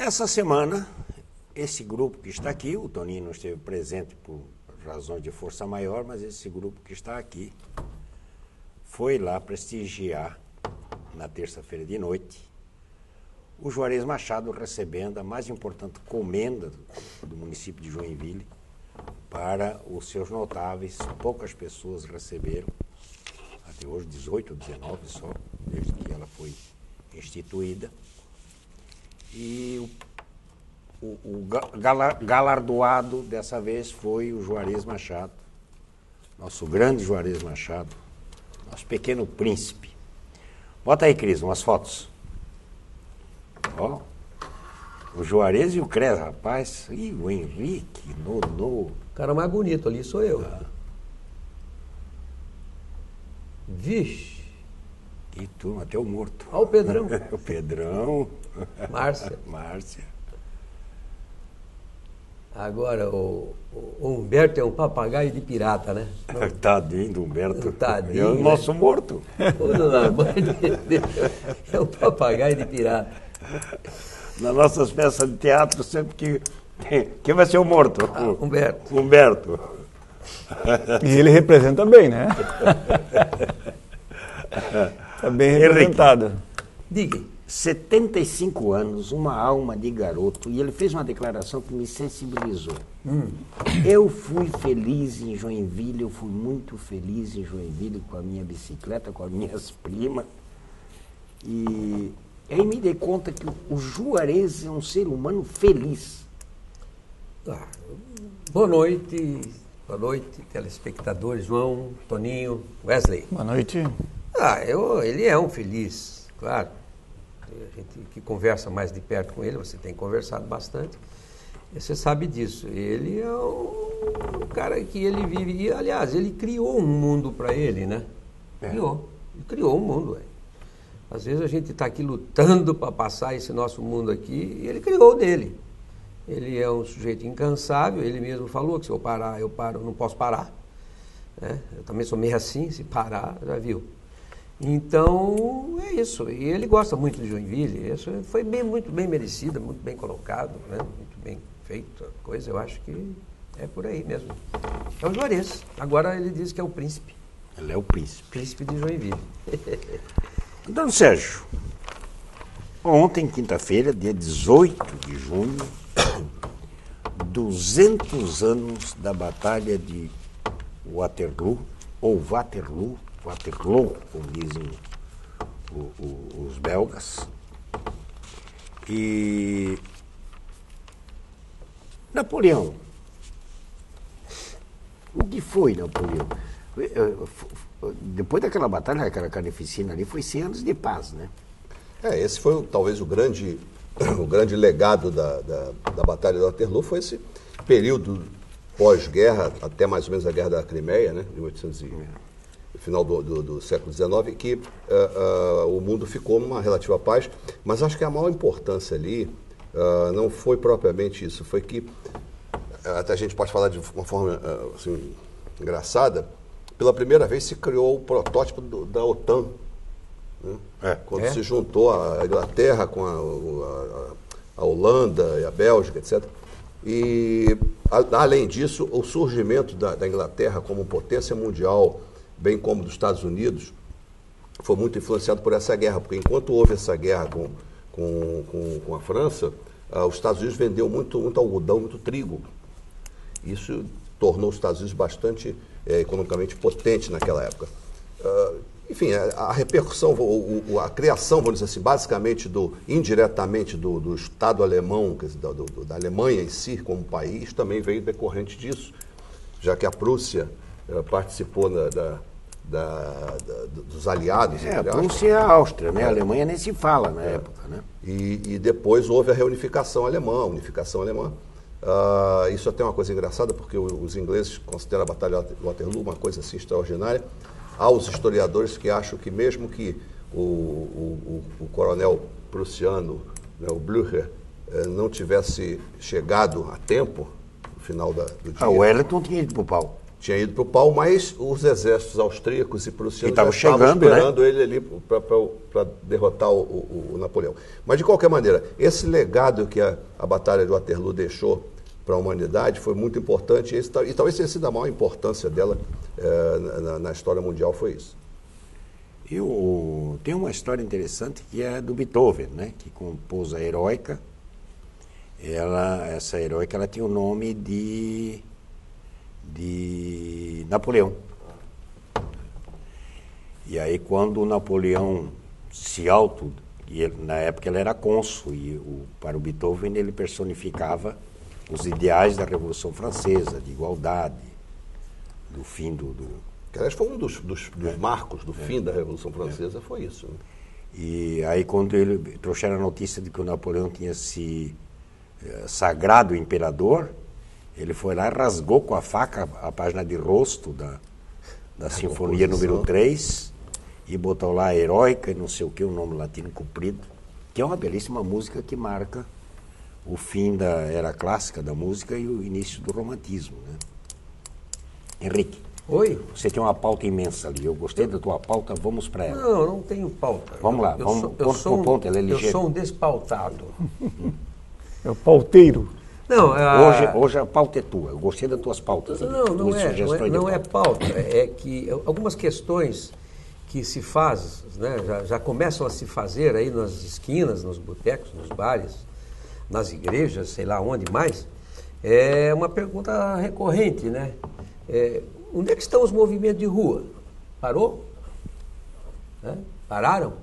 Essa semana, esse grupo que está aqui, o Toninho não esteve presente por razões de força maior, mas esse grupo que está aqui foi lá prestigiar, na terça-feira de noite, o Juarez Machado recebendo a mais importante comenda do município de Joinville para os seus notáveis. Poucas pessoas receberam, até hoje 18 ou 19 só, desde que ela foi instituída. E o galardoado dessa vez foi o Juarez Machado, nosso grande Juarez Machado, nosso pequeno príncipe. Bota aí, Cris, umas fotos. Ó, o Juarez e o Cres, rapaz. E o Henrique, O cara mais bonito ali sou eu. Vixe. E turma, até o morto. Olha o Pedrão. O Pedrão. Márcia. Márcia. Agora, o Humberto é um papagaio de pirata, né? Tadinho do Humberto. Tadinho, é o nosso morto. É um papagaio de pirata. Nas nossas peças de teatro, sempre que... Quem vai ser o morto? Humberto. Humberto. E ele representa bem, né? Está bem representado. Diga. 75 anos, uma alma de garoto, e ele fez uma declaração que me sensibilizou. Eu fui feliz em Joinville, eu fui muito feliz em Joinville com a minha bicicleta, com as minhas primas, e aí me dei conta que o Juarez é um ser humano feliz. Boa noite, telespectadores, João, Toninho, Wesley. Boa noite. Ele é um feliz, claro. A gente que conversa mais de perto com ele, você tem conversado bastante, e você sabe disso. Ele é um cara que ele vive, e, aliás, ele criou um mundo para ele, né? Ele criou um mundo. Véio. Às vezes a gente está aqui lutando para passar esse nosso mundo aqui, e ele criou o dele. Ele é um sujeito incansável, ele mesmo falou que se eu parar, eu paro, não posso parar. Né? Eu também sou meio assim, se parar, já viu. Então, é isso. E ele gosta muito de Joinville. Isso foi muito bem merecido, muito bem colocado, né? Muito bem feito a coisa. Eu acho que é por aí mesmo. É o Juarez. Agora ele diz que é o príncipe. Ele é o príncipe. Príncipe de Joinville. Então, Sérgio, ontem, quinta-feira, dia 18 de junho, 200 anos da Batalha de Waterloo, ou Waterloo, como dizem os belgas. E Napoleão. O que foi Napoleão? Depois daquela batalha, aquela carnificina ali, foi 100 anos de paz, né? Esse foi talvez o grande legado da Batalha de Waterloo, foi esse período pós-guerra, até mais ou menos a Guerra da Crimeia, né, 1800 final do século XIX, que o mundo ficou numa relativa paz, mas acho que a maior importância ali não foi propriamente isso, foi que, até a gente pode falar de uma forma assim, engraçada, pela primeira vez se criou o protótipo da OTAN, né? Quando se juntou a Inglaterra com a Holanda e a Bélgica, etc. E, além disso, o surgimento da Inglaterra como potência mundial, bem como dos Estados Unidos, foi muito influenciado por essa guerra, porque enquanto houve essa guerra com a França, os Estados Unidos vendeu muito algodão, muito trigo. Isso tornou os Estados Unidos bastante economicamente potente naquela época. Enfim, a repercussão, a criação, vamos dizer assim, basicamente, indiretamente do Estado alemão, quer dizer, da Alemanha em si, como país, também veio decorrente disso, já que a Prússia participou dos aliados. A Prússia e a Áustria, né? A Alemanha nem se fala na época, né? E depois houve a reunificação alemã, Isso até é uma coisa engraçada, porque os ingleses consideram a Batalha de Waterloo uma coisa assim extraordinária. Há os historiadores que acham que mesmo que o coronel prussiano, né, o Blücher, não tivesse chegado a tempo, no final do dia... O Wellington tinha ido para o pau. tinha ido para o pau, mas os exércitos austríacos e prussianos estavam chegando, esperando ele ali para derrotar o Napoleão. Mas, de qualquer maneira, esse legado que a Batalha de Waterloo deixou para a humanidade foi muito importante, e talvez tenha sido a maior importância dela na história mundial, foi isso. Tem uma história interessante que é do Beethoven, né, que compôs a Heroica. Essa Heroica ela tinha o nome de Napoleão. E aí quando o Napoleão na época ele era cônsul, e para o Beethoven ele personificava os ideais da Revolução Francesa, de igualdade, do fim Que, aliás, foi um dos marcos do fim da Revolução Francesa, foi isso. Né? E aí quando ele trouxeram a notícia de que o Napoleão tinha se sagrado imperador, ele foi lá e rasgou com a faca a página de rosto da Sinfonia número 3 e botou lá Heroica e não sei o que, um nome latino comprido, que é uma belíssima música que marca o fim da era clássica da música e o início do romantismo, né? Henrique. Oi? Você tem uma pauta imensa ali. Eu gostei da tua pauta, vamos para ela. Não, eu não tenho pauta. Vamos lá, ponto por ponto, ela é ligeira. Eu sou um despautado. É o pauteiro. Não, hoje a pauta é tua. Eu gostei das tuas pautas. Não é pauta. É que algumas questões que se faz, né, já começam a se fazer aí nas esquinas, nos botecos, nos bares, nas igrejas, sei lá onde mais, é uma pergunta recorrente, né? Onde é que estão os movimentos de rua? Parou? Pararam?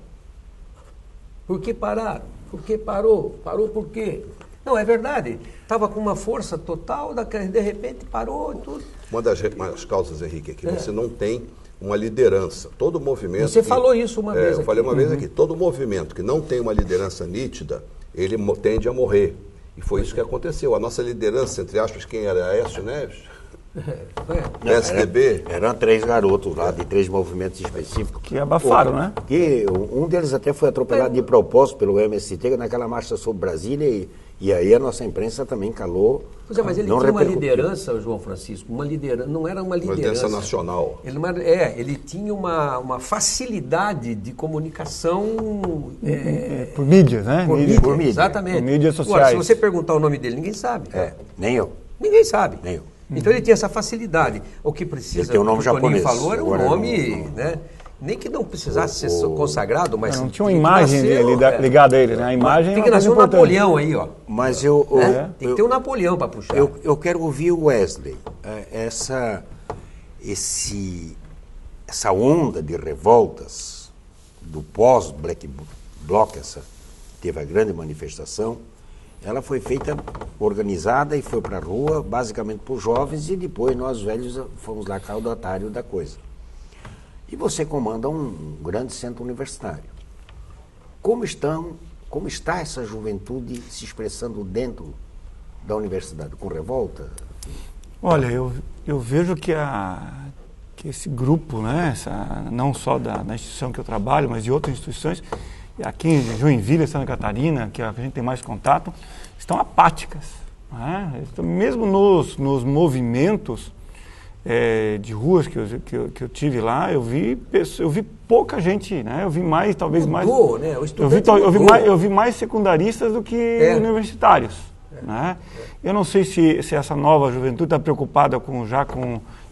Por que pararam? Por que parou? Parou por quê? Não, é verdade. Estava com uma força total, de repente parou e tudo. Uma das causas, Henrique, é que você não tem uma liderança. Todo movimento... Você falou isso uma vez aqui. Eu falei uma vez aqui. Todo movimento que não tem uma liderança nítida, ele tende a morrer. E foi isso que aconteceu. A nossa liderança, entre aspas, quem era? Aécio Neves? PSDB? Eram 3 garotos lá, de 3 movimentos específicos. Que abafaram, né? Que um deles até foi atropelado de propósito pelo MST naquela marcha sobre Brasília, e aí a nossa imprensa também calou. Pois é, mas ele tinha uma liderança, João Francisco, não era uma liderança nacional. Ele tinha uma facilidade de comunicação... por mídias, né? Por mídia, exatamente. Por mídias sociais. Agora, se você perguntar o nome dele, ninguém sabe. Nem eu. Ninguém sabe. Nem eu. Então ele tinha essa facilidade. O que precisa, ele tem um nome japonês. O Toninho falou, era um nome, né? Nem que não precisasse ser consagrado, mas... Não tinha uma imagem ligada a ele, né? A imagem tem que nascer um Napoleão aí, ó. Mas tem que ter um Napoleão para puxar. Eu quero ouvir o Wesley. Essa onda de revoltas do pós-Black Bloc, teve a grande manifestação, ela foi feita, organizada e foi para a rua, basicamente por jovens, e depois nós velhos fomos lá caudatário da coisa. E você comanda um grande centro universitário. Como está essa juventude se expressando dentro da universidade? Com revolta? Olha, eu vejo que esse grupo, né, não só da instituição que eu trabalho, mas de outras instituições, aqui em Joinville, Santa Catarina, que a gente tem mais contato, estão apáticas. Né? Mesmo nos movimentos de ruas que eu tive lá, eu vi pouca gente, né? Eu vi mais, talvez mudou, mais... Né? Eu vi mais secundaristas do que universitários. Né? Eu não sei se essa nova juventude está preocupada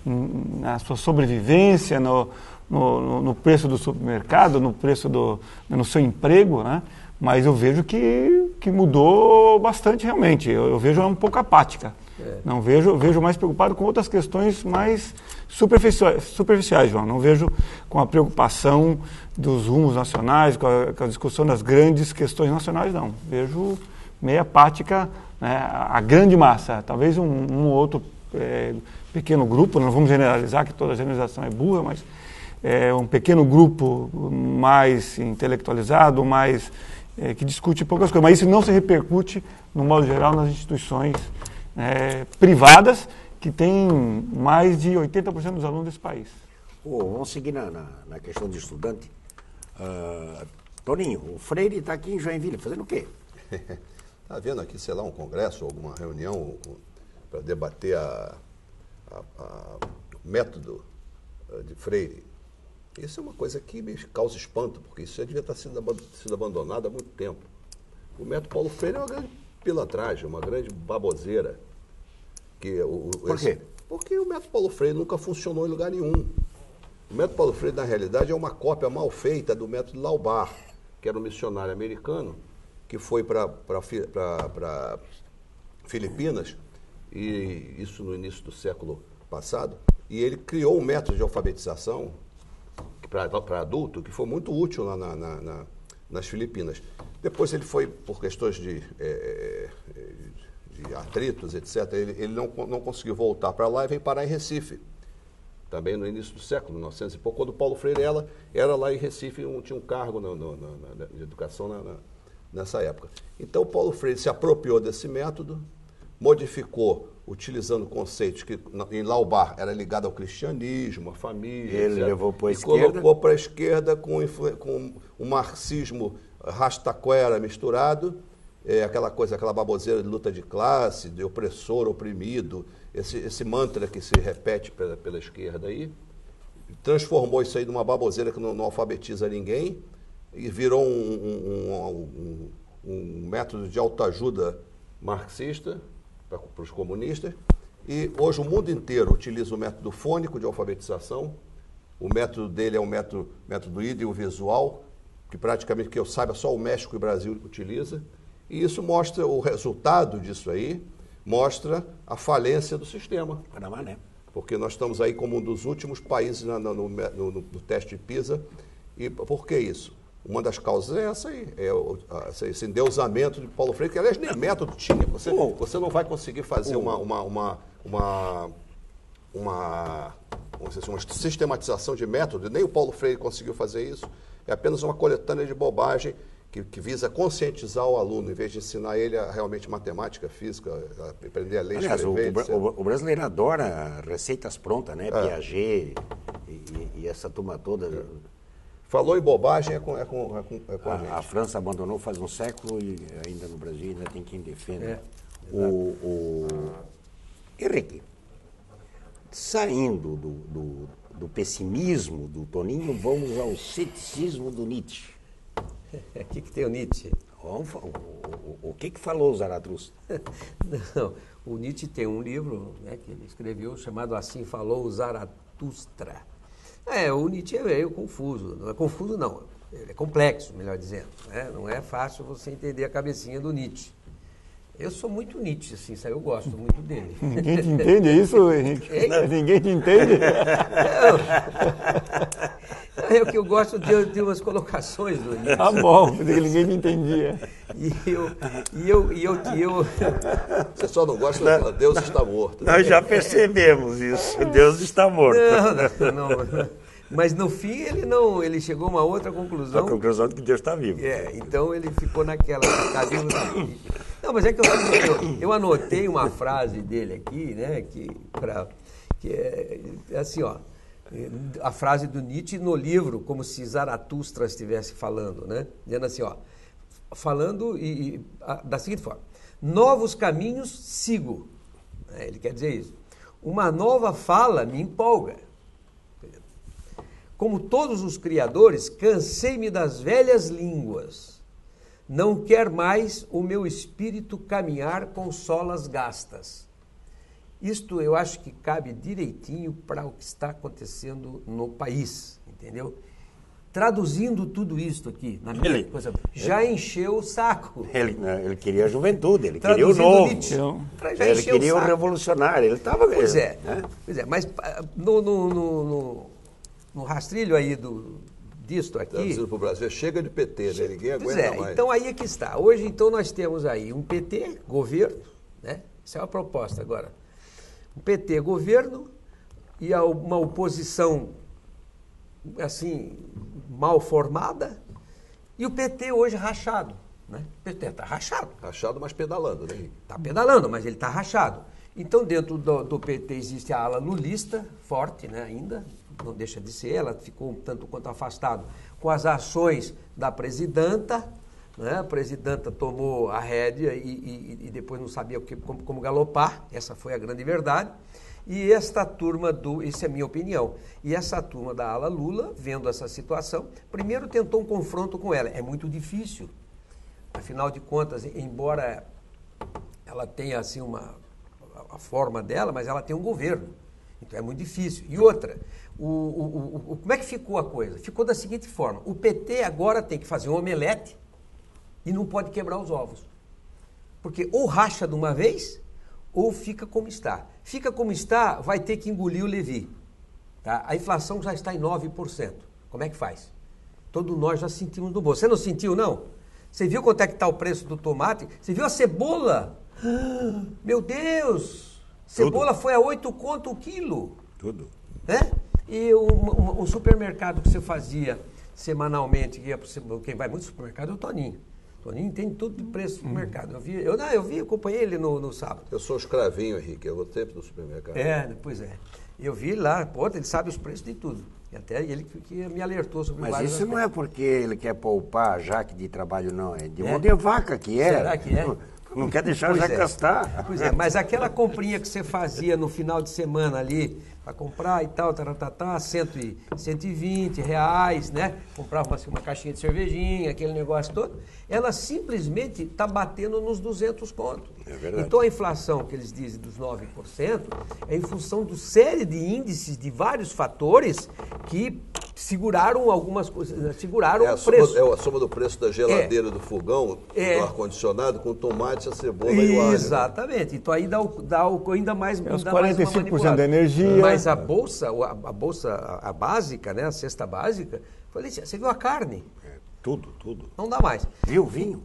na sua sobrevivência, no preço do supermercado, no seu emprego, né? Mas eu vejo que mudou bastante realmente. Eu vejo ela um pouco apática. Não vejo mais preocupado com outras questões mais superficiais, João. Não vejo com a preocupação dos rumos nacionais, com a discussão das grandes questões nacionais, não. Vejo meio apática, né, a grande massa. Talvez um ou outro pequeno grupo, não vamos generalizar, que toda generalização é burra, mas um pequeno grupo mais intelectualizado, que discute poucas coisas. Mas isso não se repercute, no modo geral, nas instituições privadas, que têm mais de 80% dos alunos desse país. Vamos seguir na questão de estudante. Toninho, o Freire está aqui em Joinville, fazendo o quê? Está havendo aqui, sei lá, um congresso, alguma reunião para debater o método de Freire, isso é uma coisa que me causa espanto, porque isso já devia estar sido abandonado há muito tempo. O método Paulo Freire é uma grande pilantragem, uma grande baboseira. Por quê? Porque o método Paulo Freire nunca funcionou em lugar nenhum. O método Paulo Freire, na realidade, é uma cópia mal feita do método Laubar, que era um missionário americano que foi para Filipinas, e isso no início do século passado, e ele criou um método de alfabetização para adulto que foi muito útil lá nas Filipinas. Depois ele foi, por questões de atritos, etc., ele não conseguiu voltar para lá e veio parar em Recife, também no início do século, 1900 e pouco, quando Paulo Freire era lá em Recife, tinha um cargo de educação nessa época. Então, Paulo Freire se apropriou desse método, modificou, utilizando conceitos que em Laubar era ligado ao cristianismo, à família, ele etc., levou para a esquerda. Colocou para a esquerda com um marxismo rastaquera misturado, aquela baboseira de luta de classe, de opressor, oprimido, esse mantra que se repete pela esquerda aí, transformou isso aí numa baboseira que não alfabetiza ninguém e virou um método de autoajuda marxista para os comunistas. E hoje o mundo inteiro utiliza o método fônico de alfabetização. O método dele é o método idiovisual, que praticamente, que eu saiba, só o México e o Brasil utiliza. E isso mostra, o resultado disso aí, mostra a falência do sistema. Porque nós estamos aí como um dos últimos países no teste de PISA. E por que isso? Uma das causas é essa aí, esse endeusamento de Paulo Freire, que aliás nem método tinha. Você não vai conseguir fazer uma sistematização de método, nem o Paulo Freire conseguiu fazer isso. É apenas uma coletânea de bobagem que visa conscientizar o aluno, em vez de ensinar ele realmente matemática, física, aprender a ler, escrever, etc. O brasileiro adora receitas prontas, né? Piaget e essa turma toda. Falou em bobagem é com a gente. A França abandonou faz um século e ainda no Brasil ainda tem quem defenda. Henrique, saindo do pessimismo do Toninho, vamos ao ceticismo do Nietzsche. O que tem o Nietzsche? O que falou o Zaratustra? Não, o Nietzsche tem um livro, né, que ele escreveu chamado Assim Falou o Zaratustra. O Nietzsche é meio confuso. Não é confuso, não. Ele é complexo, melhor dizendo. Né? Não é fácil você entender a cabecinha do Nietzsche. Eu sou muito Nietzsche, assim, eu gosto muito dele. Ninguém te entende isso, Henrique? Ninguém te entende? É o que eu gosto de umas colocações do Nietzsche. Ah, bom, porque ninguém te entendia. E eu... Você só não gosta de Deus está morto. Nós já percebemos isso, Deus está morto. Não. Mas no fim ele chegou a uma outra conclusão. A conclusão de que Deus está vivo. Então ele ficou naquela... Não, mas é que eu anotei uma frase dele aqui, né, que é assim, ó, a frase do Nietzsche no livro, como se Zaratustra estivesse falando, né, dizendo assim, ó, falando da seguinte forma: novos caminhos sigo. Ele quer dizer isso. Uma nova fala me empolga. Como todos os criadores, cansei-me das velhas línguas. Não quer mais o meu espírito caminhar com solas gastas. Isto eu acho que cabe direitinho para o que está acontecendo no país, entendeu? Traduzindo tudo isto aqui, na minha coisa, já encheu o saco. Ele queria a juventude, ele queria o novo. Ele queria o revolucionário. Ele estava... Pois é, mas no rastrilho aí disto aqui... Traduzido para o Brasil, chega de PT, né? Ninguém aguenta mais. Então aí é que está. Hoje, então, nós temos aí um PT, governo, né? Isso é uma proposta agora. Um PT, governo, e uma oposição, assim, mal formada, e o PT hoje rachado, né? O PT está rachado. Rachado, mas pedalando, né? Está pedalando, mas ele está rachado. Então, dentro do PT existe a ala lulista, forte, né, ainda, não deixa de ser, ela ficou um tanto quanto afastada com as ações da presidenta, né? A presidenta tomou a rédea e depois não sabia como galopar, essa foi a grande verdade. E esta turma isso é minha opinião, e essa turma da ala Lula, vendo essa situação, primeiro tentou um confronto com ela. É muito difícil, afinal de contas, embora ela tenha assim a forma dela, mas ela tem um governo, então é muito difícil. E outra, como é que ficou a coisa? Ficou da seguinte forma: o PT agora tem que fazer um omelete e não pode quebrar os ovos, porque ou racha de uma vez ou fica como está. Fica como está, vai ter que engolir o Levi. Tá? A inflação já está em 9%. Como é que faz? Todos nós já sentimos no bolso. Você não sentiu, não? Você viu quanto é que está o preço do tomate? Você viu a cebola? Meu Deus! Cebola foi a 8 conto o quilo. Tudo. E um supermercado que você fazia semanalmente, quem vai muito no supermercado é o Toninho. Toninho entende tudo de preço do mercado. Eu acompanhei ele no sábado. Eu sou escravinho, Henrique, eu vou sempre no supermercado. Pois é. Eu vi lá, ele sabe os preços de tudo. E até ele que me alertou sobre Mas vários isso aspectos. não é porque ele quer poupar a Jaque de trabalho, não. É de mão de vaca que é. Será que é? Não quer deixar a Jaque gastar. Pois é, mas aquela comprinha que você fazia no final de semana ali, para comprar e tal, 120 reais, né? Comprava uma caixinha de cervejinha, aquele negócio todo. Ela simplesmente está batendo nos 200 contos. É verdade. Então a inflação que eles dizem dos 9% é em função de série de índices de vários fatores que seguraram algumas coisas, seguraram o preço. É a soma do preço da geladeira, do fogão, do ar-condicionado, com o tomate, a cebola e o alho. Exatamente. Então aí dá ainda mais... Os ainda mais 45% da energia. Mas a bolsa, a básica, né, a cesta básica, falei assim, você viu a carne? Tudo. Não dá mais. Viu o vinho?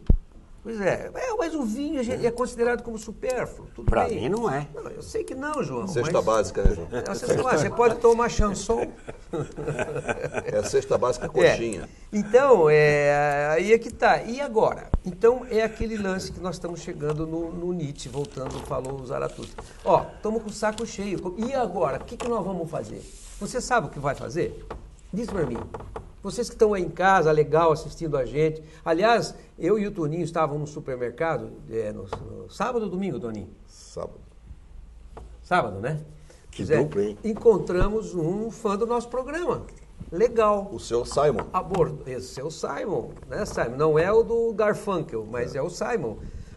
Pois é, mas o vinho é considerado como supérfluo. Para mim não é. Não, eu sei que não, João. Cesta básica, né, João? Você pode tomar chanson. É a cesta básica coxinha. Então, aí é que tá. E agora? Então, é aquele lance que nós estamos chegando no Nietzsche, voltando, falou o Zaratustra. Estamos com o saco cheio. E agora? O que nós vamos fazer? Você sabe o que vai fazer? Diz para mim. Vocês que estão aí em casa, legal, assistindo a gente. Aliás, eu e o Toninho estávamos no supermercado no sábado ou domingo, Toninho? Sábado, né? Que dupla, hein? Encontramos um fã do nosso programa. Legal. O seu Simon. Esse é o Simon, né, Simon? Não é o do Garfunkel, mas é o Simon.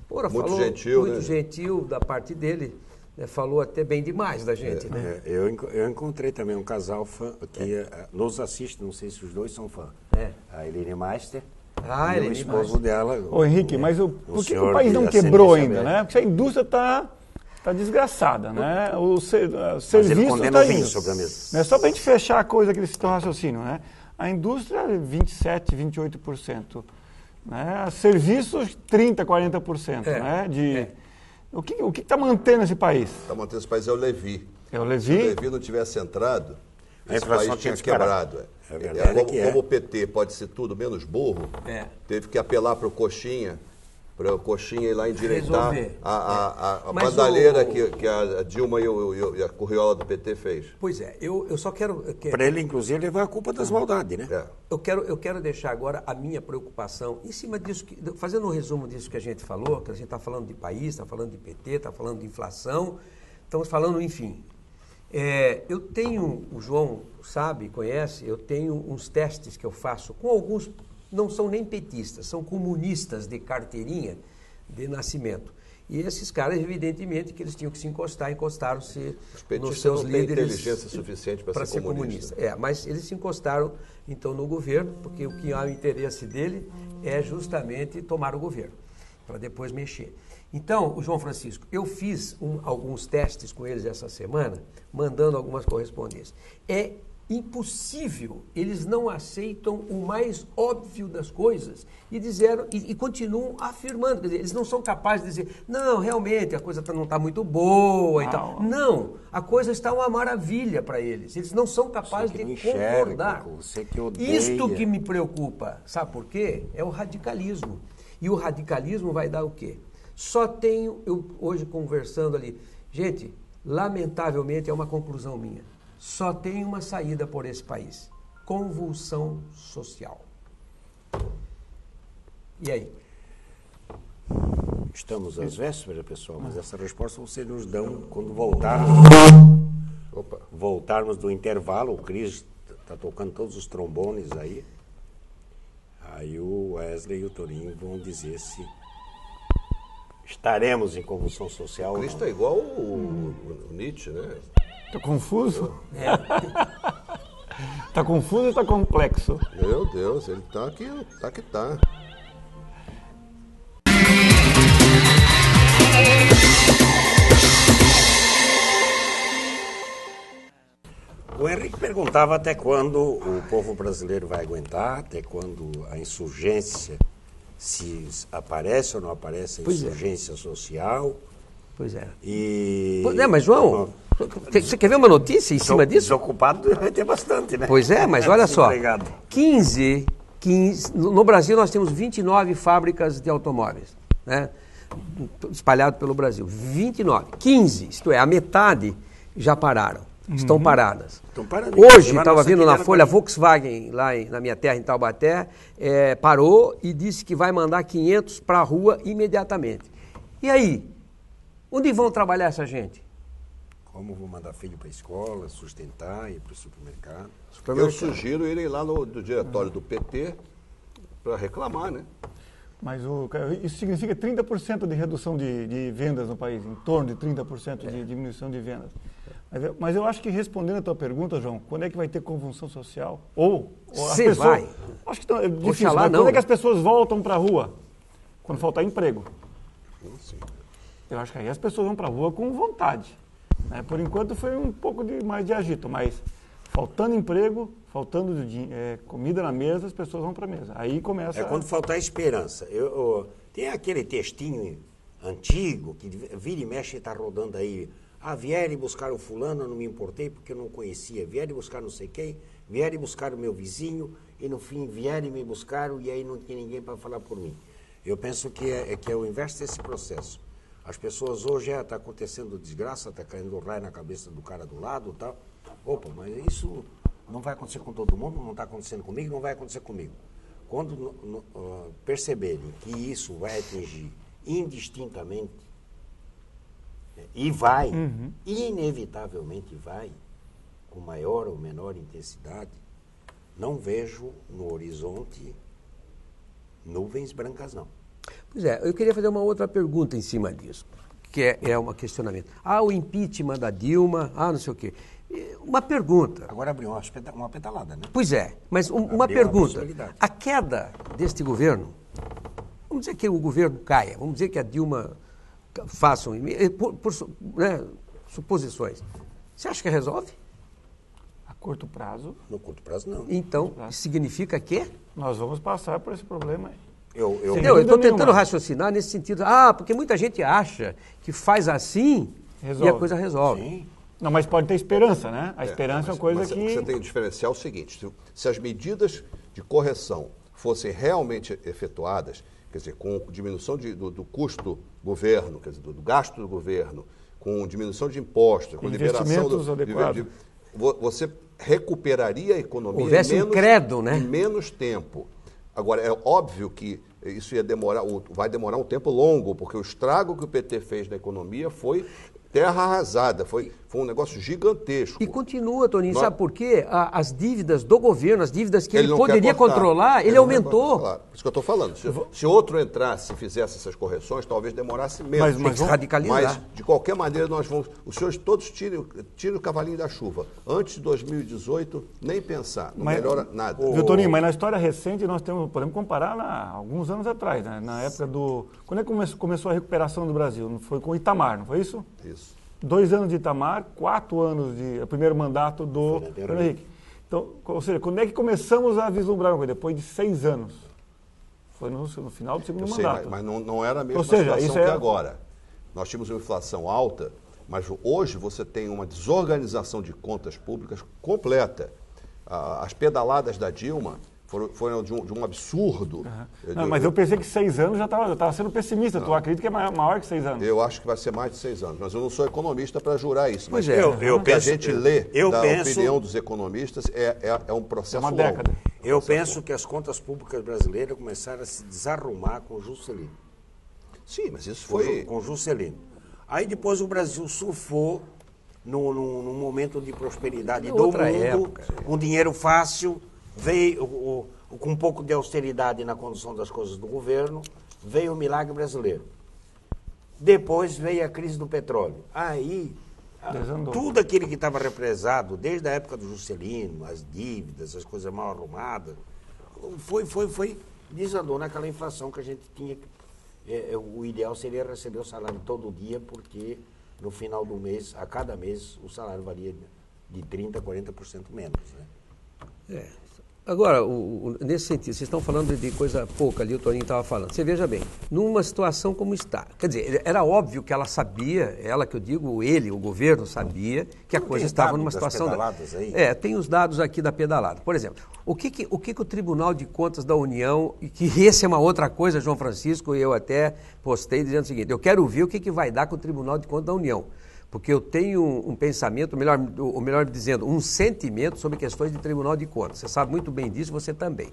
Muito gentil, muito gentil da parte dele. Falou até bem demais da gente, né? Eu encontrei também um casal fã que nos assiste, não sei se os dois são fã. A Eline Meister e o esposo dela. Ô Henrique, mas por que o país não quebrou ainda, né? Porque a indústria está desgraçada, né? O serviço está indo. Sobre a mesa. Só para a gente fechar a coisa, aquele raciocínio, né? A indústria é 27%, 28%. Né? Serviços, 30%, 40%. O que está mantendo esse país? Está mantendo esse país é o Levi. É o Levi? Se o Levi não tivesse entrado, esse país tinha quebrado. É verdade como o PT pode ser tudo menos burro, teve que apelar para o Coxinha ir lá endireitar a bandalheira que a Dilma e a Curriola do PT fez. Pois é, eu só quero... Para ele, inclusive, levar a culpa das maldades, né? Eu quero deixar agora a minha preocupação em cima disso, fazendo um resumo disso que a gente falou, que a gente está falando de país, está falando de PT, está falando de inflação, estamos falando, enfim. Eu tenho, o João sabe, conhece, eu tenho uns testes que eu faço com alguns... Não são nem petistas, são comunistas de carteirinha de nascimento. E esses caras, evidentemente, que eles tinham que se encostaram-se nos seus líderes. Não têm inteligência suficiente para ser comunista. Mas eles se encostaram, então, no governo, porque o que há o interesse dele é justamente tomar o governo, para depois mexer. Então, o João Francisco, eu fiz alguns testes com eles essa semana, mandando algumas correspondências. É impossível, eles não aceitam o mais óbvio das coisas e continuam afirmando, quer dizer, eles não são capazes de dizer, não, realmente a coisa não está muito boa e tal. Não, a coisa está uma maravilha para eles não são capazes de concordar. Você que odeia. Isto que me preocupa, sabe por quê? É o radicalismo. E o radicalismo vai dar o quê? Eu hoje conversando ali, gente, lamentavelmente é uma conclusão minha. Só tem uma saída por esse país: convulsão social. E aí? Estamos às vésperas, pessoal, mas essa resposta vocês nos dão quando voltarmos. Opa. voltarmos do intervalo. O Cris está tocando todos os trombones aí. Aí o Wesley e o Torinho vão dizer se estaremos em convulsão social O ou Cris não. está igual o Nietzsche, né? Tá confuso? Tá confuso ou tá complexo? Meu Deus, ele tá que tá. O Henrique perguntava até quando o povo brasileiro vai aguentar, até quando a insurgência, se aparece ou não aparece a Pois é. insurgência social. Pois é. E... Mas João, você quer ver uma notícia em cima disso? Desocupado vai ter bastante, né? Pois é, mas olha só, Desempregado. 15, no Brasil nós temos 29 fábricas de automóveis, né? Espalhado pelo Brasil, 29, 15, isto é, a metade já pararam, estão paradas. Estão paradas. Hoje, Levar estava nossa vendo na quinhela Folha, pra- Volkswagen, lá na minha terra, em Taubaté, parou e disse que vai mandar 500 para a rua imediatamente. E aí, onde vão trabalhar essa gente? Como vou mandar filho para a escola, sustentar, ir para o supermercado. Eu sugiro irem lá no diretório do PT para reclamar, né? Mas isso significa 30% de redução de vendas no país, em torno de 30% de diminuição de vendas. Mas eu acho que respondendo a tua pergunta, João, quando é que vai ter convulsão social? Ou as Cê pessoas... vai. Acho que é difícil, Oxalá mas não. quando é que as pessoas voltam para a rua? Quando faltar emprego. Sim. Eu acho que aí as pessoas vão para a rua com vontade. Né? Por enquanto foi um pouco mais de agito, mas faltando emprego, faltando comida na mesa, as pessoas vão para a mesa. Aí começa... É quando faltar esperança. Tem aquele textinho antigo que vira e mexe e está rodando aí. Ah, vieram buscar o fulano, eu não me importei porque eu não conhecia. Vieram buscar não sei quem, vieram buscar o meu vizinho e no fim vieram e me buscaram e aí não tinha ninguém para falar por mim. Eu penso que é o inverso desse processo. As pessoas hoje está acontecendo desgraça, está caindo raio na cabeça do cara do lado e tal. Opa, mas isso não vai acontecer com todo mundo, não está acontecendo comigo, não vai acontecer comigo. Quando perceberem que isso vai atingir indistintamente, e vai, inevitavelmente vai, com maior ou menor intensidade, não vejo no horizonte nuvens brancas, não. Pois é, eu queria fazer uma outra pergunta em cima disso, que é um questionamento. O impeachment da Dilma, não sei o quê. Uma pergunta. Agora abriu uma pedalada, né? Pois é, mas uma Abriu uma pergunta. possibilidade. A queda deste governo, vamos dizer que o governo caia, vamos dizer que a Dilma faça suposições. Você acha que resolve? A curto prazo, No curto prazo, não. Então, significa que... nós vamos passar por esse problema aí. Eu Sem Entendeu? Eu dúvida estou tentando nenhuma. raciocinar nesse sentido. Porque muita gente acha que faz assim Resolve. e a coisa resolve. Sim. Não, mas pode ter esperança, né? A esperança é uma coisa mas que... Você tem que diferenciar o seguinte, se as medidas de correção fossem realmente efetuadas, quer dizer, com diminuição do custo do governo, quer dizer, do gasto do governo, com diminuição de impostos, com liberação Investimentos adequados. você recuperaria a economia Houvesse um credo, né? em menos tempo. Agora, é óbvio que isso vai demorar um tempo longo, porque o estrago que o PT fez na economia foi terra arrasada, foi um negócio gigantesco. E continua, Toninho, Nós- sabe por quê? As dívidas do governo, as dívidas que ele não quer poderia cortar. controlar, ele não quer aumentou. cortar, claro. Por isso que eu estou falando. Se outro entrasse e fizesse essas correções, talvez demorasse menos. Mas Tem que se radicalizar. Mas, de qualquer maneira, nós vamos... Os senhores todos tirem o cavalinho da chuva. Antes de 2018, nem pensar. Não melhora nada. Viu, Toninho, mas na história recente nós podemos comparar alguns anos atrás, né? Na época quando é que começou a recuperação do Brasil? Não foi com o Itamar, não foi isso? Isso. 2 anos de Itamar, 4 anos de primeiro mandato do Fernando Henrique. Então, ou seja, quando é que começamos a vislumbrar uma coisa? Depois de 6 anos. Foi no final do segundo Eu sei, mandato. mas não era a mesma Ou seja, situação isso que é- agora. Nós tínhamos uma inflação alta, mas hoje você tem uma desorganização de contas públicas completa. As pedaladas da Dilma foram de um absurdo. Não, mas eu pensei que 6 anos já estava sendo pessimista. Tu acredita que é maior que 6 anos? Eu acho que vai ser mais de 6 anos, mas eu não sou economista para jurar isso. Pois Mas é. o que a gente lê da penso- opinião dos economistas é um processo É uma longo. década. Eu penso que as contas públicas brasileiras começaram a se desarrumar com o Juscelino. Sim, mas isso foi... Com o Juscelino. Aí depois o Brasil surfou num momento de prosperidade do outra mundo, época. com dinheiro fácil, veio com um pouco de austeridade na condução das coisas do governo, veio o milagre brasileiro. Depois veio a crise do petróleo. Aí, tudo aquilo que estava represado, desde a época do Juscelino, as dívidas, as coisas mal arrumadas, desandou naquela inflação que a gente tinha. O ideal seria receber o salário todo dia, porque no final do mês, a cada mês, o salário varia de 30% a 40% menos. Né? Agora, nesse sentido, vocês estão falando de coisa pouca ali, o Toninho estava falando. Você veja bem, numa situação como está, quer dizer, era óbvio que ela sabia, ela que eu digo, ele, o governo sabia que a coisa estava numa situação... Aí. Tem os dados aqui da pedalada. Por exemplo, o que o Tribunal de Contas da União, e que esse é uma outra coisa, João Francisco, e eu até postei dizendo o seguinte, eu quero ver o que vai dar com o Tribunal de Contas da União. Porque eu tenho um pensamento, ou melhor dizendo, um sentimento sobre questões de Tribunal de Contas. Você sabe muito bem disso, você também.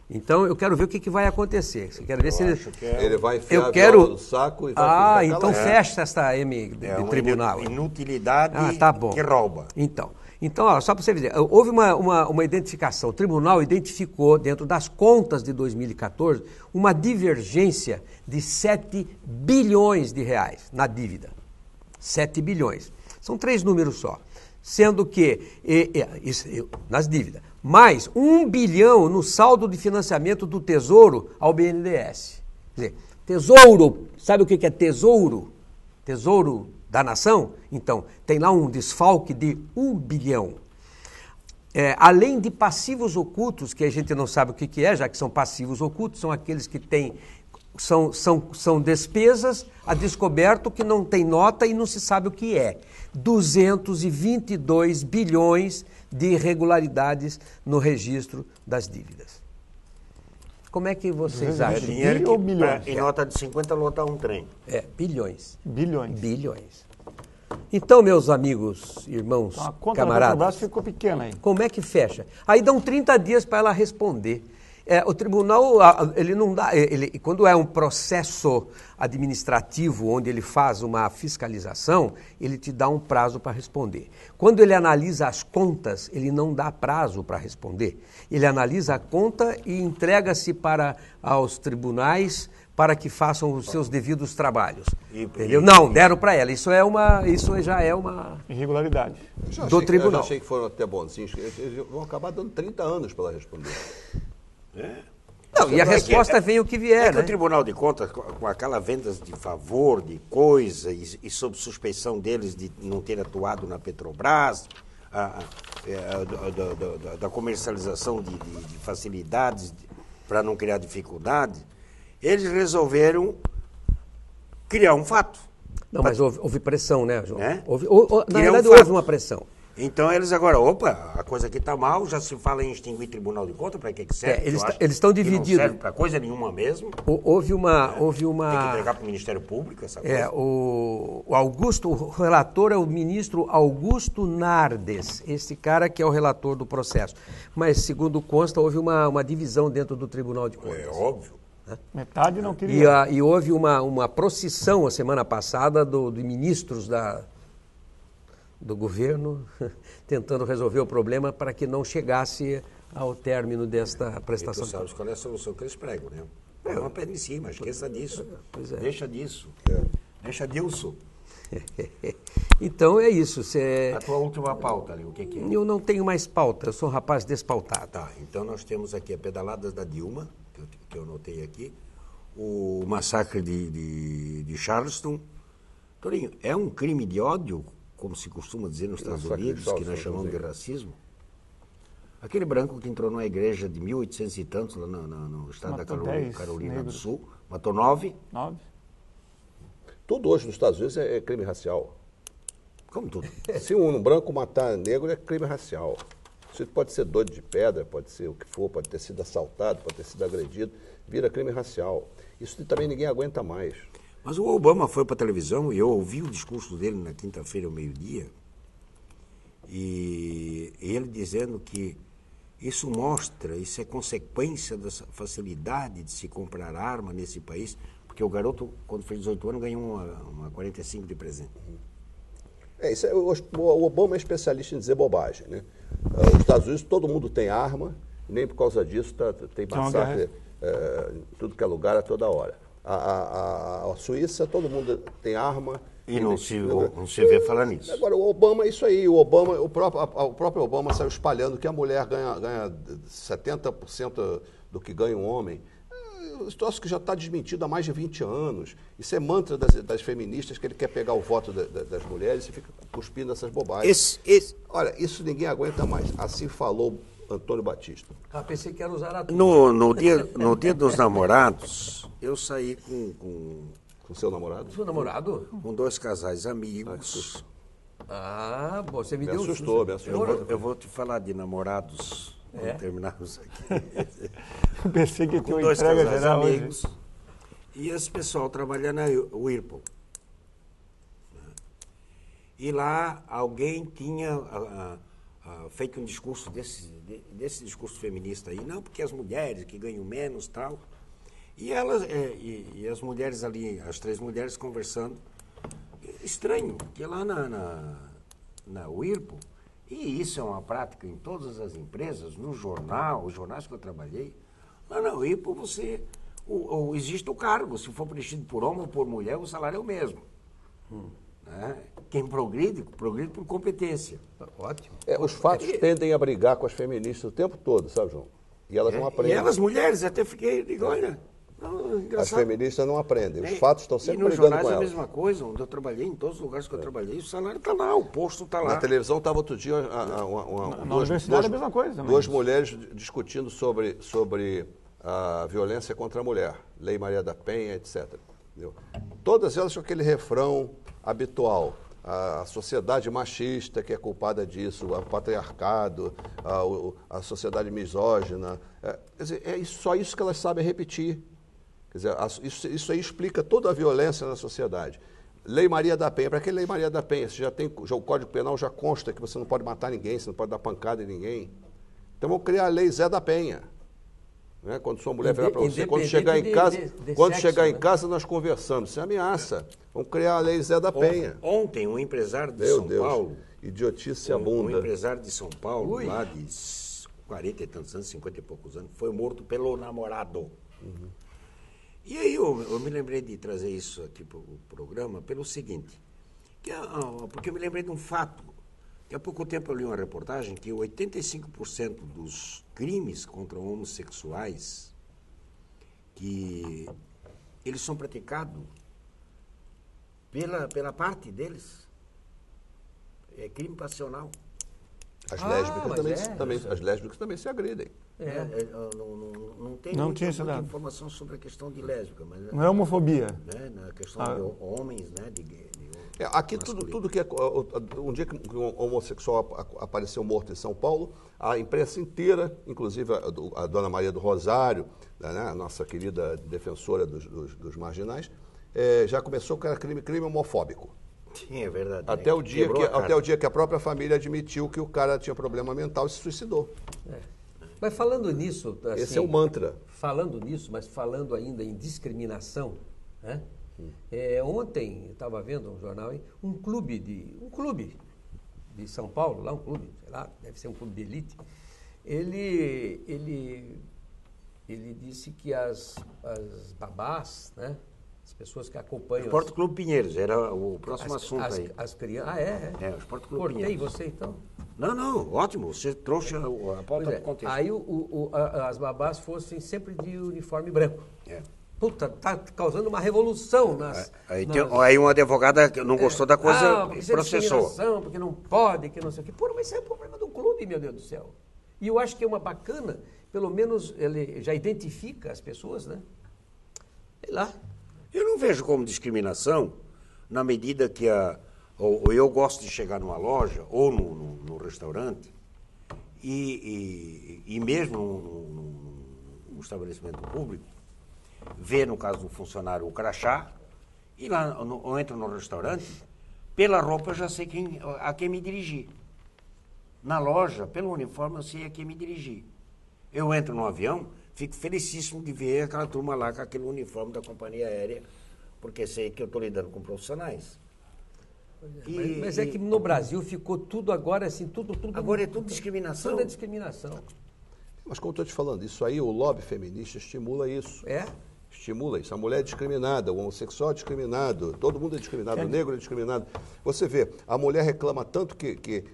Então, eu quero ver o que vai acontecer. Você quer ver se ele vai enfiar a viola no saco e vai ficar então fecha essa M de tribunal. Inutilidade tá bom. Que rouba. Então ó, só para você ver, houve uma identificação. O tribunal identificou, dentro das contas de 2014, uma divergência de 7 bilhões de reais na dívida. 7 bilhões. São 3 números só. Sendo que, nas dívidas, mais 1 bilhão no saldo de financiamento do Tesouro ao BNDES. Quer dizer, Tesouro, sabe o que é Tesouro? Tesouro da Nação? Então, tem lá um desfalque de 1 bilhão. Além de passivos ocultos, que a gente não sabe o que é, já que são passivos ocultos, são aqueles que têm... São despesas a descoberto que não tem nota e não se sabe o que é. 222 bilhões de irregularidades no registro das dívidas. Como é que vocês acham? Dinheiro em nota de 50 lotar um trem. Bilhões. Bilhões. Então, meus amigos, irmãos, então, a conta camaradas... A Petrobras ficou pequena aí. Como é que fecha? Aí dão 30 dias para ela responder. O tribunal, ele não dá, quando é um processo administrativo onde ele faz uma fiscalização, ele te dá um prazo para responder. Quando ele analisa as contas, ele não dá prazo para responder. Ele analisa a conta e entrega-se aos tribunais para que façam os seus devidos trabalhos. Entendeu? Não, deram para ela. Isso já é uma irregularidade do tribunal. Eu achei que foram até bonzinhos. Eles vão acabar dando 30 anos para ela responder. Não, e a resposta vem o que vier, né? O Tribunal de Contas, com aquela venda de favor, de coisa, e sob suspeição deles de não ter atuado na Petrobras, da comercialização de facilidades para não criar dificuldade, eles resolveram criar um fato. Não, mas houve pressão, né, João? Né? Na verdade, houve uma pressão. Então, eles agora, a coisa aqui está mal, já se fala em extinguir Tribunal de Contas, para que serve? Eles estão divididos. Não serve para coisa nenhuma mesmo. Houve uma... Tem que entregar para o Ministério Público essa coisa. O relator é o ministro Augusto Nardes, esse cara que é o relator do processo. Mas, segundo consta, houve uma divisão dentro do Tribunal de Contas. É óbvio. Metade não queria. E houve uma procissão a semana passada de ministros do governo tentando resolver o problema para que não chegasse ao término desta prestação. E tu sabes qual é a solução que eles pregam, né? Põe uma pedra em cima, esqueça disso. Deixa disso. Deixa disso. Então é isso. A tua última pauta ali, o que é? Eu não tenho mais pauta, eu sou um rapaz despautado. Tá, então nós temos aqui a pedaladas da Dilma, que eu notei aqui, o massacre de Charleston. Torinho, é um crime de ódio, como se costuma dizer nos Estados Unidos, que nós chamamos de racismo? Aquele branco que entrou numa igreja de 1800 e tantos, lá no estado da Carolina do Sul, matou 9. Tudo hoje nos Estados Unidos é crime racial. Como tudo? Se um branco matar negro, é crime racial. Isso pode ser doido de pedra, pode ser o que for, pode ter sido assaltado, pode ter sido agredido, vira crime racial. Isso também ninguém aguenta mais. Mas o Obama foi para a televisão e eu ouvi o discurso dele na quinta-feira ao meio-dia, e ele dizendo que isso é consequência da facilidade de se comprar arma nesse país, porque o garoto, quando fez 18 anos, ganhou uma 45 de presente. O Obama é especialista em dizer bobagem, né? Os Estados Unidos, todo mundo tem arma, e nem por causa disso tem massacre em tudo que é lugar a toda hora. A Suíça, todo mundo tem arma. E não se vê falar nisso. Agora, o Obama é isso aí. O próprio Obama saiu espalhando que a mulher ganha 70% do que ganha um homem. Isso que já está desmentido há mais de 20 anos. Isso é mantra das feministas, que ele quer pegar o voto das mulheres e fica cuspindo essas bobagens. Olha, isso ninguém aguenta mais. Assim falou Antônio Batista. Pensei que era usar a no dia dos namorados, eu saí com seu namorado? Seu namorado? Com 2 casais amigos. Você me deu assustou, me assustou. Eu vou te falar de namorados. Vamos terminarmos aqui. Eu pensei que com 2 casais amigos. Hoje. E esse pessoal trabalhando na Whirlpool. E lá alguém tinha feito um discurso desse discurso feminista aí. Não, porque as mulheres que ganham menos tal. E elas, e as mulheres ali, as 3 mulheres conversando. Estranho, que lá na Whirlpool, e isso é uma prática em todas as empresas, no jornal, os jornais que eu trabalhei, lá na Whirlpool existe o cargo, se for preenchido por homem ou por mulher, o salário é o mesmo. Né? Quem progride por competência. Ótimo. Os fatos tendem a brigar com as feministas o tempo todo, sabe, João? E elas não aprendem. E elas, mulheres, até digo, olha... As feministas não aprendem, os fatos estão sempre brigando com elas. E nos jornais é a mesma coisa, onde eu trabalhei, em todos os lugares que eu trabalhei, o salário está lá, o posto está lá. Na televisão estava outro dia na universidade é a mesma coisa. 2 mulheres discutindo sobre a violência contra a mulher, Lei Maria da Penha, etc. Entendeu? Todas elas com aquele refrão habitual. A sociedade machista que é culpada disso, o patriarcado, a sociedade misógina. Quer dizer, só isso que elas sabem repetir. Quer dizer, isso aí explica toda a violência na sociedade. Lei Maria da Penha. Para que Lei Maria da Penha? O Código Penal já consta que você não pode matar ninguém, você não pode dar pancada em ninguém. Então vamos criar a Lei Zé da Penha. Né? Quando sua mulher virar para você, quando chegar em casa, nós conversamos. Você ameaça. Vamos criar a Lei Zé da Penha. Ontem, um empresário de São Paulo... Idiotice abunda. Um empresário de São Paulo, lá de 40 e tantos anos, 50 e poucos anos, foi morto pelo namorado. E aí eu me lembrei de trazer isso aqui para o programa pelo seguinte, porque eu me lembrei de um fato, que há pouco tempo eu li uma reportagem que 85% dos crimes contra homossexuais, que eles são praticados pela parte deles, é crime passional. As lésbicas também se agridem. Não tem muita informação sobre a questão de lésbica. Mas, não é homofobia. Né, na questão de homens, né, aqui tudo que é... Um dia que um homossexual apareceu morto em São Paulo, a imprensa inteira, inclusive a dona Maria do Rosário, né, a nossa querida defensora dos marginais, já começou que era crime homofóbico. Sim, é verdade. Até o dia que a própria família admitiu que o cara tinha problema mental e se suicidou. Mas falando nisso... Assim, esse é o mantra. Falando nisso, mas falando ainda em discriminação, né? Ontem, eu estava vendo um jornal, um clube de São Paulo, lá um clube, sei lá, deve ser um clube de elite, ele disse que as babás, né? As pessoas que acompanham... Esporte Clube Pinheiros, era o próximo assunto aí. As crianças... o Esporte Clube Pinheiros. Cortei você, então? Não, ótimo, você trouxe a pauta do contexto. Aí as babás fossem sempre de uniforme branco. Puta, tá causando uma revolução Aí uma advogada que não gostou da coisa processou. Porque não pode, que não sei o quê. Pô, mas isso é o problema do clube, meu Deus do céu. E eu acho que é uma bacana, pelo menos ele já identifica as pessoas, né? Sei lá. Eu não vejo como discriminação na medida que ou eu gosto de chegar numa loja ou no restaurante e mesmo num estabelecimento público, ver, no caso do funcionário, o crachá, e lá eu entro no restaurante, pela roupa eu já sei a quem me dirigir. Na loja, pelo uniforme, eu sei a quem me dirigir. Eu entro no avião, fico felicíssimo de ver aquela turma lá com aquele uniforme da companhia aérea, porque sei que eu estou lidando com profissionais. Mas é que no Brasil ficou tudo agora assim, tudo. Agora é tudo discriminação. Tudo é discriminação. Mas como eu estou te falando, isso aí, o lobby feminista estimula isso. Estimula isso. A mulher é discriminada, o homossexual é discriminado, todo mundo é discriminado, o negro é discriminado. Você vê, a mulher reclama tanto que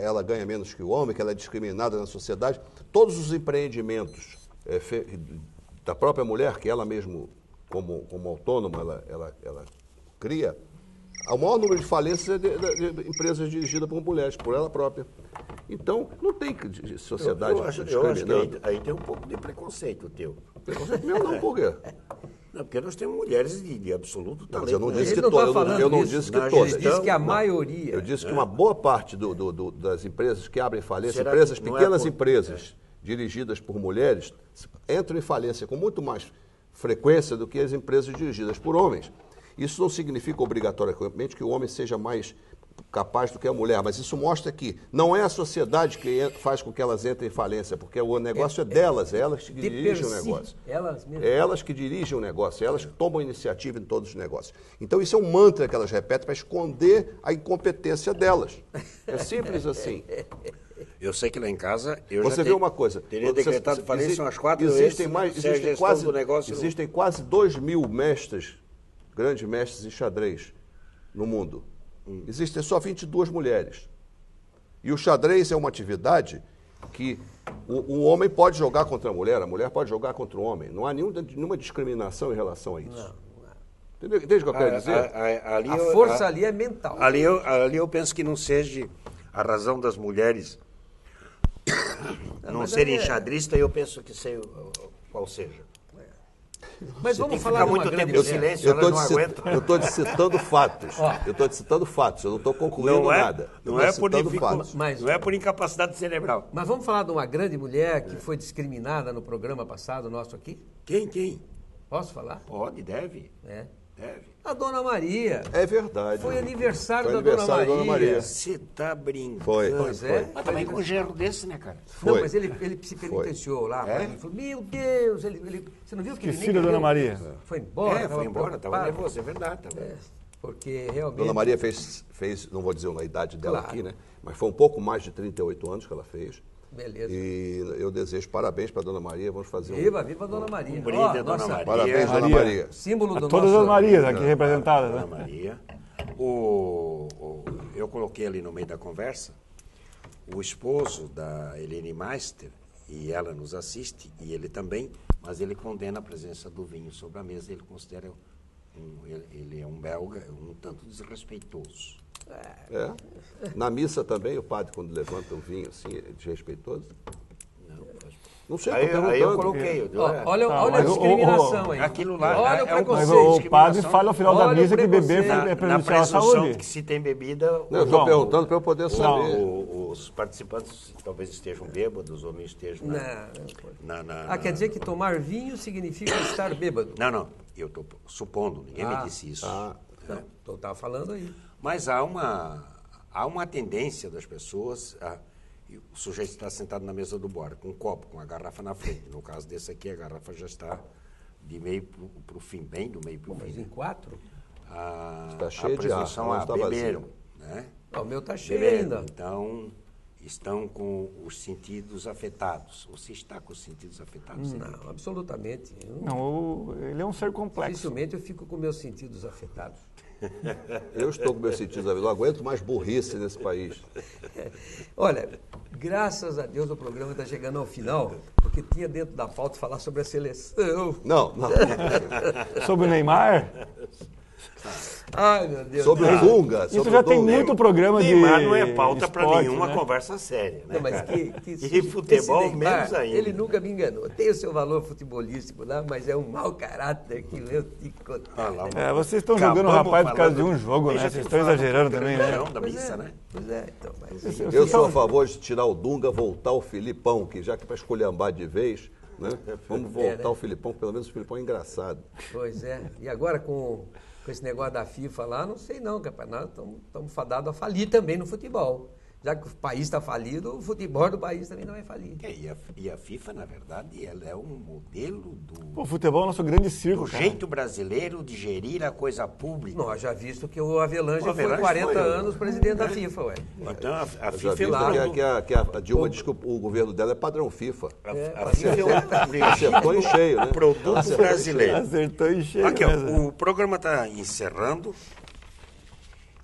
ela ganha menos que o homem, que ela é discriminada na sociedade. Todos os empreendimentos da própria mulher, que ela mesmo, como autônoma, ela cria, o maior número de falências é de empresas dirigidas por mulheres, por ela própria. Então, não tem sociedade discriminando. Eu acho que aí tem um pouco de preconceito teu. Preconceito meu não, por quê? Não, porque nós temos mulheres de absoluto talento. Mas eu não disse que Ele não tá todas. falando Eu não isso. disse que Ele todas. disse que a maioria. Eu disse que uma boa parte das empresas que abrem falência, Será empresas, que não é pequenas empresas dirigidas por mulheres, entram em falência com muito mais frequência do que as empresas dirigidas por homens. Isso não significa obrigatoriamente que o homem seja mais capaz do que a mulher, mas isso mostra que não é a sociedade que faz com que elas entrem em falência, porque o negócio é delas, é elas que dirigem o negócio. É elas que dirigem o negócio, é elas que tomam iniciativa em todos os negócios. Então isso é um mantra que elas repetem para esconder a incompetência delas. É simples assim. Eu sei que lá em casa Você vê uma coisa. Teria decretado falência umas 4 vezes. Existem quase 2.000 mestres, grandes mestres em xadrez no mundo. Existem só 22 mulheres. E o xadrez é uma atividade que o homem pode jogar contra a mulher pode jogar contra o homem. Não há nenhuma discriminação em relação a isso. Não. Entende o que eu quero dizer? A força ali é mental. Ali eu penso que não seja a razão das mulheres não serem xadristas, eu penso que sei qual seja. Mas vamos falar de uma grande mulher. Silêncio, eu estou te citando fatos. Eu estou te citando fatos, eu não estou concluindo nada. Não é por incapacidade cerebral. Mas vamos falar de uma grande mulher que foi discriminada no programa passado nosso aqui? Quem? Posso falar? Pode, deve. Deve. A Dona Maria. É verdade. Foi aniversário da Dona Maria. Você está brincando. Foi. Mas também com um gerro desse, né, cara? Não, mas ele se penitenciou lá. Ele falou, meu Deus, você não viu que Esqueci da Dona Maria. Foi embora. Foi embora, estava nervoso, é verdade. Porque realmente... Dona Maria fez, não vou dizer a idade dela aqui, né? Mas foi um pouco mais de 38 anos que ela fez. Beleza. E eu desejo parabéns para a Dona Maria. Vamos fazer viva a Dona Maria. Brinde a Dona Maria. Parabéns, Dona Maria. Símbolo do todas as Marias aqui representadas, né? Dona Maria. Eu coloquei ali no meio da conversa o esposo da Helene Meister, e ela nos assiste, e ele também, mas ele condena a presença do vinho sobre a mesa, ele considera, ele é um belga, um tanto desrespeitoso. Na missa também, o padre, quando levanta o vinho, assim, é desrespeitoso? Não sei, aí eu coloquei. Olha a discriminação aí. Aquilo lá olha o preconceito. Mas o padre fala ao final da missa que beber é prejudicial à saúde. Que se tem bebida... Eu estou perguntando para eu poder saber. Os participantes talvez estejam bêbados ou não estejam... Quer dizer que tomar vinho significa estar bêbado? Não. Eu estou supondo, ninguém me disse isso. Eu estava falando aí. Mas há uma tendência das pessoas... O sujeito está sentado na mesa do bar, com um copo, com a garrafa na frente. No caso desse aqui, a garrafa já está de meio para o fim, bem do meio para o fim. Mas em 4? Está cheio de ar, não está beberam, né? O meu está cheio ainda. Então, estão com os sentidos afetados. Você está com os sentidos afetados? Não, absolutamente. Não, ele é um ser complexo. Dificilmente eu fico com meus sentidos afetados. Eu estou com meus sentidos afetados. Não aguento mais burrice nesse país. Olha, graças a Deus o programa está chegando ao final, porque tinha dentro da pauta falar sobre a seleção. Não. Sobre o Neymar? Ai, meu Deus. Sobre o Dunga. Isso já tem muito programa de Neymar não é pauta para esporte, nenhuma né? conversa séria, né? Não, mas E futebol Neymar, menos ainda. Ele nunca me enganou. Tem o seu valor futebolístico lá, mas é um mau caráter que eu te contar. Vocês estão jogando o rapaz por causa de um jogo, né? Vocês estão exagerando também, né? Da missa, né? Pois é, então. Mas... Eu sou a favor de tirar o Dunga, voltar o Filipão, que já que é para esculhambar de vez, né? Vamos voltar o Filipão, pelo menos o Filipão é engraçado. Pois é. E agora com esse negócio da FIFA lá, não sei não, capaz. Nós estamos fadados a falir também no futebol. Já que o país está falido, o futebol do país também não vai falir. E a FIFA, na verdade, ela é um modelo O futebol é o nosso grande circo, do cara. jeito brasileiro de gerir a coisa pública. Nós já visto que o Avelange foi Avelange 40 foi, anos presidente da FIFA, ué. Então, a Já FIFA vi que a Dilma diz que o governo dela é padrão FIFA. a FIFA é um Acertou em cheio, né? produto brasileiro. Acertou em cheio. Aqui, ó, mesmo. o programa está encerrando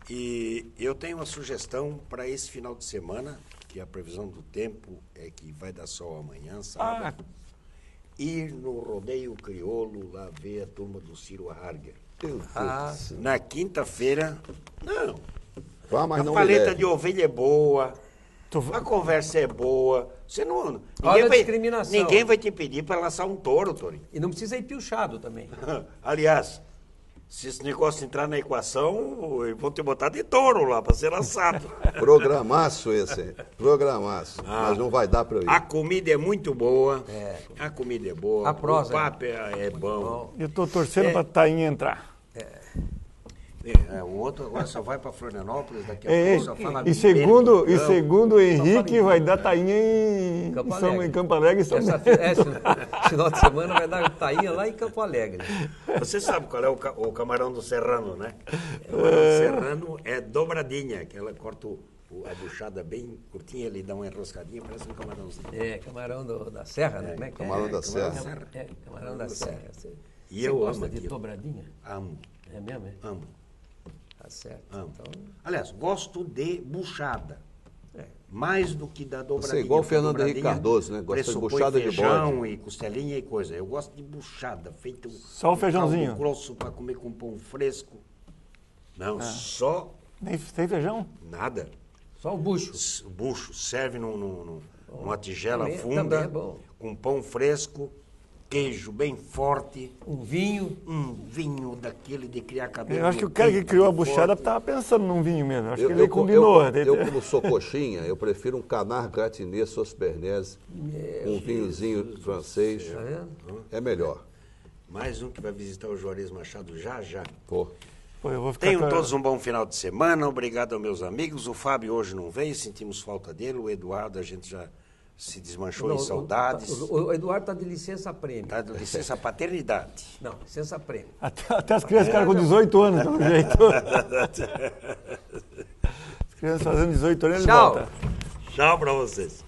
e eu tenho uma sugestão para esse final de semana, que a previsão do tempo é que vai dar sol amanhã, sábado, ir no Rodeio Crioulo lá ver a turma do Ciro Harger. Na quinta-feira, não. Vá, mas A não paleta me leve. de ovelha é boa, a conversa é boa. Você não. Olha a discriminação. Ninguém vai te pedir para laçar um touro, Torinho. E não precisa ir piochado também. Aliás, se esse negócio entrar na equação, vão te botar de touro lá para ser laçado. Programaço esse, programaço. Mas não vai dar para eu ir. A comida é muito boa. A comida é boa. A prosa, O papo é bom. Eu estou torcendo para a Tainha entrar. O outro agora só vai para Florianópolis, daqui a É, pouco só fala e segundo o em Henrique, Campo. vai dar Tainha em Campo Alegre. São Esse final de semana vai dar tainha lá em Campo Alegre. Você sabe qual é o camarão do serrano, né? O camarão do serrano é dobradinha, que ela corta a buchada bem curtinha, ele dá uma enroscadinha, parece um camarãozinho. Camarão da Serra, né? Como é que Camarão é? da Serra. Camarão da Serra. E Você eu gosta amo de aquilo. dobradinha? Amo, É mesmo, é? amo, Tá certo. amo. Então, Aliás, gosto de buchada. Mais do que da dobradinha. Você é igual o porque Fernando Henrique dobradinha Cardoso, né? Gosta de pressupõe buchada de feijão bode. e costelinha e coisa. Eu gosto de buchada, feito Só o feijãozinho. caldo grosso para comer com pão fresco. Não, só Tem feijão? nada. só o bucho. O bucho serve numa tigela também funda, é bom. com pão fresco, queijo bem forte, Um vinho. um vinho daquele de criar cabelo. Eu acho que no o cara que peito, criou a bem buchada forte. estava pensando num vinho mesmo. Acho que ele combinou. Como sou coxinha, eu prefiro um canard gratiné sauce béarnaise, um vinhozinho francês. Tá vendo? É melhor. Mais um que vai visitar o Juarez Machado já. Pô. Pô, eu vou ficar Tenham com a- todos um bom final de semana. Obrigado aos meus amigos. O Fábio hoje não veio, sentimos falta dele. O Eduardo, a gente já se desmanchou Não, em saudades. O Eduardo está de licença-prêmio. Tá de licença paternidade. Não, licença-prêmio. Até as crianças ficaram com 18 anos, pelo jeito. As crianças fazendo 18 anos, eles Tchau. voltam. Tchau pra vocês.